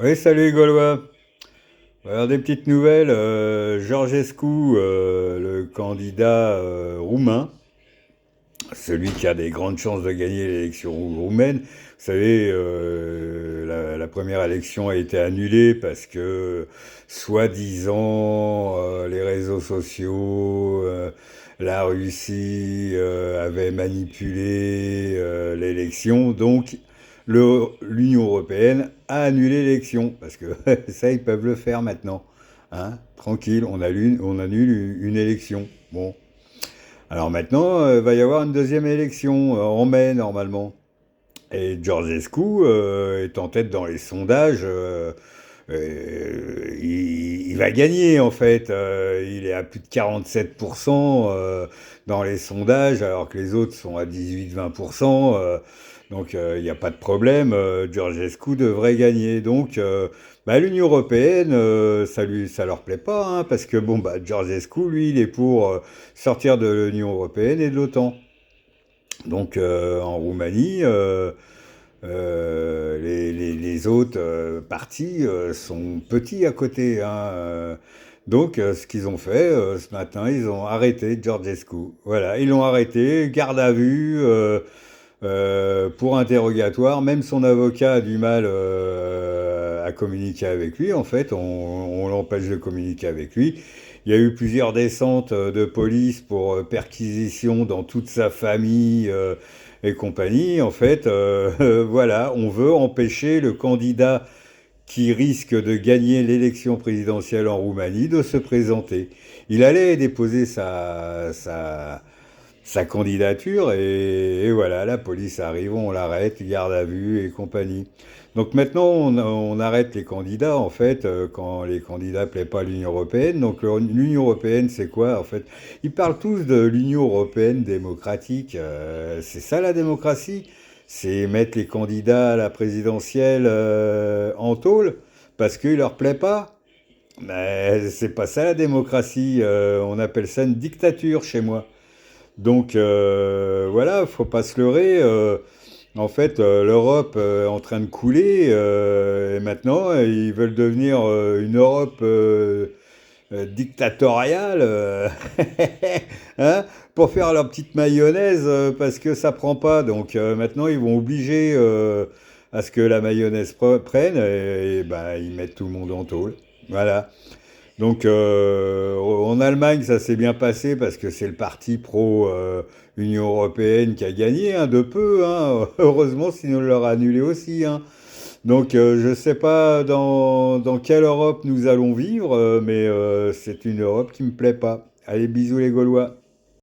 Oui, salut les Gaulois. Alors des petites nouvelles. Georgescu, le candidat roumain, celui qui a des grandes chances de gagner l'élection roumaine. Vous savez, la première élection a été annulée parce que, soi-disant, les réseaux sociaux, la Russie avait manipulé l'élection. Donc, l'Union européenne a annulé l'élection. Parce que ça, ils peuvent le faire maintenant. Hein, tranquille, on annule une élection. Bon. Alors maintenant, il va y avoir une deuxième élection en mai normalement. Et Georgescu est en tête dans les sondages. Il va gagner en fait. Il est à plus de 47% dans les sondages, alors que les autres sont à 18-20%. Donc il n'y a pas de problème. Georgescu devrait gagner. Donc bah, l'Union européenne, ça leur plaît pas, hein, parce que bon bah Georgescu, lui, il est pour sortir de l'Union européenne et de l'OTAN. Donc en Roumanie, les autres partis sont petits à côté, hein. Donc ce qu'ils ont fait ce matin, ils ont arrêté Georgescu. Voilà, ils l'ont arrêté, garde à vue. Pour interrogatoire, même son avocat a du mal à communiquer avec lui. En fait, on l'empêche de communiquer avec lui. Il y a eu plusieurs descentes de police pour perquisition dans toute sa famille et compagnie. En fait, voilà, on veut empêcher le candidat qui risque de gagner l'élection présidentielle en Roumanie de se présenter. Il allait déposer sa candidature et voilà, la police arrive, on l'arrête, garde à vue et compagnie. Donc maintenant, on arrête les candidats, en fait, quand les candidats ne plaisent pas à l'Union européenne. Donc l'Union européenne, c'est quoi, en fait? Ils parlent tous de l'Union européenne démocratique. C'est ça la démocratie? C'est mettre les candidats à la présidentielle en tôle parce qu'il leur plaît pas? Mais c'est pas ça la démocratie. On appelle ça une dictature chez moi. Donc voilà, faut pas se leurrer. En fait, l'Europe est en train de couler et maintenant ils veulent devenir une Europe dictatoriale, hein, pour faire leur petite mayonnaise parce que ça prend pas. Donc maintenant ils vont obliger à ce que la mayonnaise prenne et ben ils mettent tout le monde en tôle. Voilà. Donc en Allemagne, ça s'est bien passé parce que c'est le parti pro-Union européenne qui a gagné, hein, de peu, hein. Heureusement, sinon on l'aurait annulé aussi, hein. Donc je ne sais pas dans quelle Europe nous allons vivre, mais c'est une Europe qui me plaît pas. Allez, bisous les Gaulois.